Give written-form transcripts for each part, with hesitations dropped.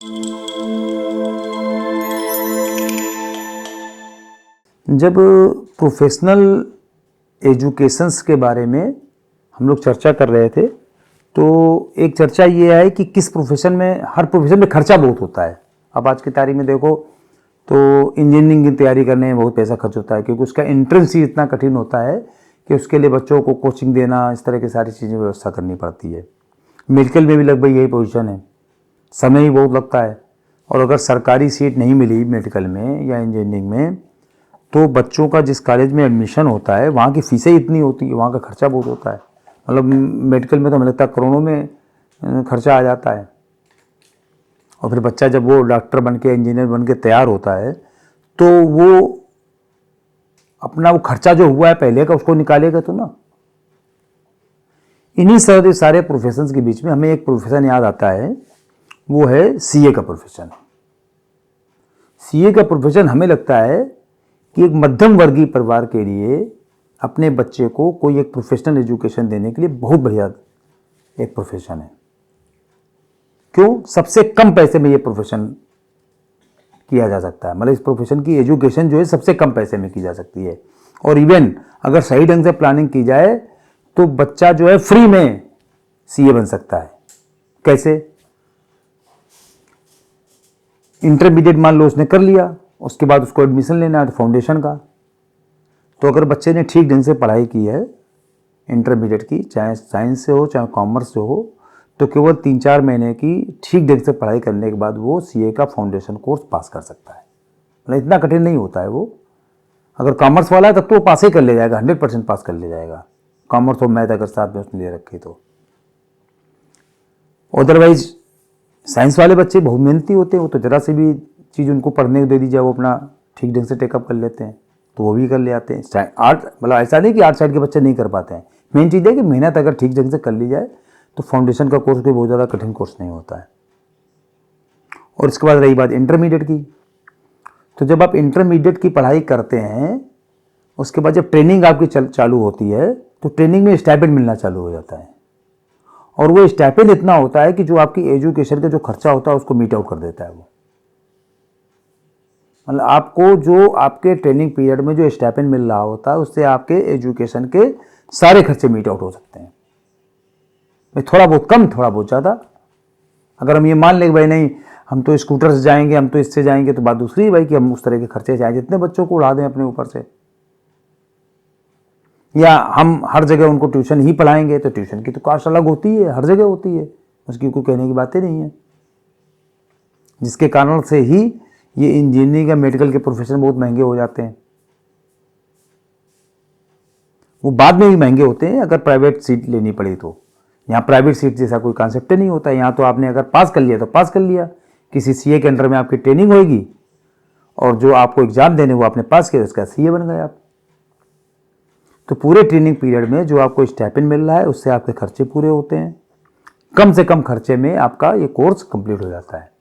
जब professional educations के बारे में हम लोग चर्चा कर रहे थे तो एक चर्चा ये है कि किस प्रोफेशन में, हर प्रोफेशन में खर्चा बहुत होता है। अब आज की तारीख में देखो तो इंजीनियरिंग की तैयारी करने में बहुत पैसा खर्च होता है, क्योंकि उसका एंट्रेंस ही इतना कठिन होता है कि उसके लिए बच्चों को कोचिंग देना, इस तरह की सारी चीज़ें व्यवस्था करनी पड़ती है। मेडिकल में भी लगभग यही पोजीशन है, समय ही बहुत लगता है। और अगर सरकारी सीट नहीं मिली मेडिकल में या इंजीनियरिंग में तो बच्चों का जिस कॉलेज में एडमिशन होता है वहाँ की फीसें इतनी होती है, वहाँ का खर्चा बहुत होता है। मतलब मेडिकल में तो हमें लगता है करोड़ों में खर्चा आ जाता है। और फिर बच्चा जब वो डॉक्टर बन के, इंजीनियर बन के तैयार होता है तो वो अपना वो खर्चा जो हुआ है पहले का उसको निकालेगा तो ना। इन्हीं सारे प्रोफेशंस के बीच में हमें एक प्रोफेशन याद आता है, वो है सीए का प्रोफेशन। सीए का प्रोफेशन हमें लगता है कि एक मध्यम वर्गीय परिवार के लिए अपने बच्चे को कोई एक प्रोफेशनल एजुकेशन देने के लिए बहुत बढ़िया एक प्रोफेशन है। क्यों? सबसे कम पैसे में ये प्रोफेशन किया जा सकता है। मतलब इस प्रोफेशन की एजुकेशन जो है सबसे कम पैसे में की जा सकती है। और इवन अगर सही ढंग से प्लानिंग की जाए तो बच्चा जो है फ्री में सीए बन सकता है। कैसे? इंटरमीडिएट मान लो उसने कर लिया, उसके बाद उसको एडमिशन लेना है तो फाउंडेशन का। तो अगर बच्चे ने ठीक ढंग से पढ़ाई की है इंटरमीडिएट की, चाहे साइंस से हो चाहे कॉमर्स से हो, तो केवल 3-4 महीने की ठीक ढंग से पढ़ाई करने के बाद वो सीए का फाउंडेशन कोर्स पास कर सकता है। मतलब इतना कठिन नहीं होता है वो। अगर कॉमर्स वाला है तब तो वो पास ही कर ले जाएगा, 100% पास कर ले जाएगा, कॉमर्स और मैथ अगर साथ में उसने ले रखी तो। अदरवाइज साइंस वाले बच्चे बहुत मेहनती होते हैं, वो तो ज़रा सी भी चीज़ उनको पढ़ने को दे दी जाए वो अपना ठीक ढंग से टेकअप कर लेते हैं, तो वो भी कर ले आते हैं। आर्ट मतलब ऐसा नहीं कि आर्ट साइड के बच्चे नहीं कर पाते हैं। मेन चीज़ है कि मेहनत अगर ठीक ढंग से कर ली जाए तो फाउंडेशन का कोर्स कोई बहुत ज़्यादा कठिन कोर्स नहीं होता है। और इसके बाद रही बात इंटरमीडिएट की, तो जब आप इंटरमीडिएट की पढ़ाई करते हैं उसके बाद जब ट्रेनिंग आपकी चालू होती है तो ट्रेनिंग में स्टाइपेंड मिलना चालू हो जाता है। और वो स्टाइपेंड इतना होता है कि जो आपकी एजुकेशन का जो खर्चा होता है उसको मीट आउट कर देता है वो। मतलब आपको जो आपके ट्रेनिंग पीरियड में जो स्टाइपेंड मिल रहा होता है उससे आपके एजुकेशन के सारे खर्चे मीट आउट हो सकते हैं। थोड़ा बहुत कम, थोड़ा बहुत ज़्यादा। अगर हम ये मान लें कि भाई नहीं हम तो स्कूटर से जाएंगे, हम तो इससे जाएंगे, तो बात दूसरी है भाई कि हम उस तरह के खर्चे जाएं जितने बच्चों को उड़ा दें अपने ऊपर से। या हम हर जगह उनको ट्यूशन ही पढ़ाएंगे तो ट्यूशन की तो कॉस्ट अलग होती है, हर जगह होती है, उसकी कोई कहने की बातें नहीं है। जिसके कारण से ही ये इंजीनियरिंग या मेडिकल के प्रोफेशन बहुत महंगे हो जाते हैं। वो बाद में भी महंगे होते हैं अगर प्राइवेट सीट लेनी पड़ी तो। यहाँ प्राइवेट सीट जैसा कोई कॉन्सेप्ट नहीं होता है। यहाँ तो आपने अगर पास कर लिया तो पास कर लिया, किसी सीए के अंडर में आपकी ट्रेनिंग होगी और जो आपको एग्जाम देने वो आपने पास किया, उसका सीए बन गए आप। तो पूरे ट्रेनिंग पीरियड में जो आपको स्टाइपेंड मिल रहा है उससे आपके खर्चे पूरे होते हैं। कम से कम खर्चे में आपका ये कोर्स कंप्लीट हो जाता है।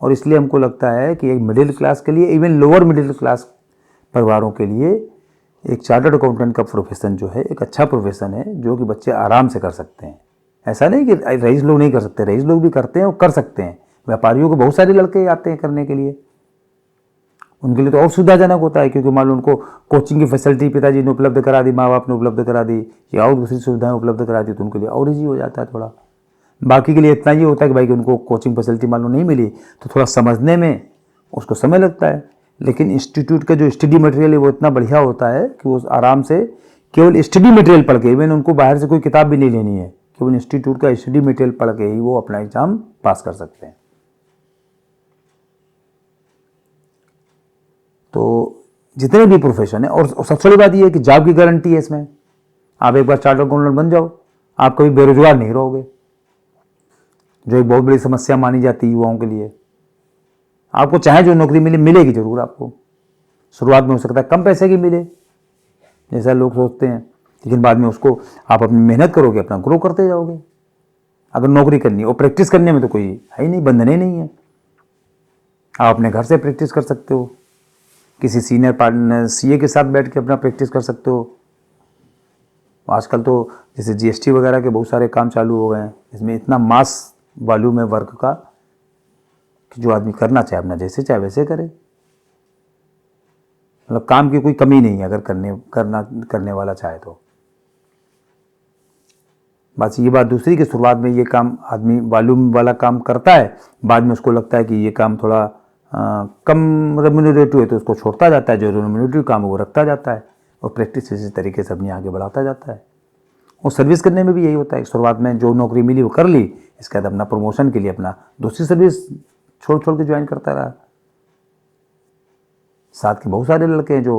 और इसलिए हमको लगता है कि एक मिडिल क्लास के लिए, इवन लोअर मिडिल क्लास परिवारों के लिए एक चार्टर्ड अकाउंटेंट का प्रोफेशन जो है एक अच्छा प्रोफेशन है, जो कि बच्चे आराम से कर सकते हैं। ऐसा नहीं कि रईस लोग नहीं कर सकते, रईस लोग भी करते हैं और कर सकते हैं। व्यापारियों को बहुत सारे लड़के आते हैं करने के लिए, उनके लिए तो और सुविधाजनक होता है, क्योंकि मान लो उनको कोचिंग की फैसिलिटी पिताजी ने उपलब्ध करा दी, माँ बाप ने उपलब्ध करा दी, या और दूसरी सुविधाएं उपलब्ध करा दी, तो उनके लिए और ईजी हो जाता है थोड़ा। बाकी के लिए इतना ही होता है कि भाई कि उनको कोचिंग फैसिलिटी मान लो नहीं मिली तो थोड़ा समझने में उसको समय लगता है। लेकिन इंस्टीट्यूट का जो स्टडी मटेरियल है वो इतना बढ़िया होता है कि वो आराम से केवल स्टडी मटेरियल पढ़ के, इवन उनको बाहर से कोई किताब भी नहीं लेनी है, केवल इंस्टीट्यूट का स्टडी मटेरियल पढ़ के ही वो अपना एग्जाम पास कर सकते हैं। तो जितने भी प्रोफेशन है, और सबसे बड़ी बात यह है कि जॉब की गारंटी है इसमें। आप एक बार चार्टर्ड अकाउंटेंट बन जाओ, आप कभी बेरोजगार नहीं रहोगे, जो एक बहुत बड़ी समस्या मानी जाती है युवाओं के लिए। आपको चाहे जो नौकरी मिले, मिलेगी जरूर आपको। शुरुआत में हो सकता है कम पैसे की मिले जैसा लोग सोचते हैं, लेकिन बाद में उसको आप अपनी मेहनत करोगे, अपना ग्रो करते जाओगे। अगर नौकरी करनी है और प्रैक्टिस करने में तो कोई है ही नहीं, बंधन ही नहीं है। आप अपने घर से प्रैक्टिस कर सकते हो, किसी सीनियर पार्टनर सीए के साथ बैठ के अपना प्रैक्टिस कर सकते हो। आजकल तो जैसे जीएसटी वगैरह के बहुत सारे काम चालू हो गए हैं, इसमें इतना मास वॉल्यूम है वर्क का, कि जो आदमी करना चाहे अपना जैसे चाहे वैसे करे, मतलब काम की कोई कमी नहीं है अगर करने वाला चाहे तो। बस ये बात दूसरी कि शुरुआत में ये काम आदमी वॉल्यूम वाला काम करता है, बाद में उसको लगता है कि ये काम थोड़ा कम रेम्यूनरेटिव है तो उसको छोड़ता जाता है, जो रेम्यूनरेटिव काम है वो रखता जाता है और प्रैक्टिस इसी तरीके से अपनी आगे बढ़ाता जाता है। और सर्विस करने में भी यही होता है, शुरुआत में जो नौकरी मिली वो कर ली, इसके बाद अपना प्रमोशन के लिए अपना दूसरी सर्विस छोड़ के ज्वाइन करता रहा। साथ के बहुत सारे लड़के हैं जो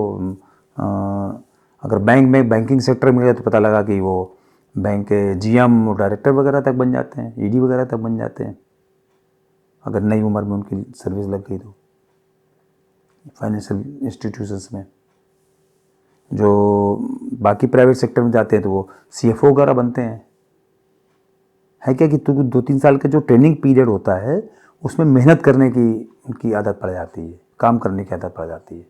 अगर बैंकिंग सेक्टर में गए तो पता लगा कि वो बैंक के जीएम और डायरेक्टर वगैरह तक बन जाते हैं, ईडी वगैरह तक बन जाते हैं, अगर नई उम्र में उनकी सर्विस लग गई तो। फाइनेंशियल इंस्टीट्यूशंस में जो बाकी प्राइवेट सेक्टर में जाते हैं तो वो सीएफओ वगैरह बनते हैं। है क्या कि 2-3 साल का जो ट्रेनिंग पीरियड होता है उसमें मेहनत करने की उनकी आदत पड़ जाती है, काम करने की आदत पड़ जाती है,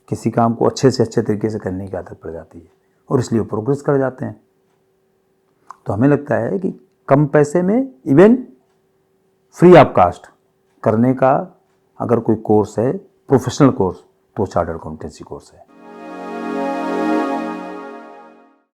किसी काम को अच्छे से अच्छे तरीके से करने की आदत पड़ जाती है और इसलिए वो प्रोग्रेस कर जाते हैं। तो हमें लगता है कि कम पैसे में इवन फ्री ऑफ कास्ट करने का अगर कोई कोर्स है, प्रोफेशनल कोर्स, तो चार्टर्ड अकाउंटेंसी कोर्स है।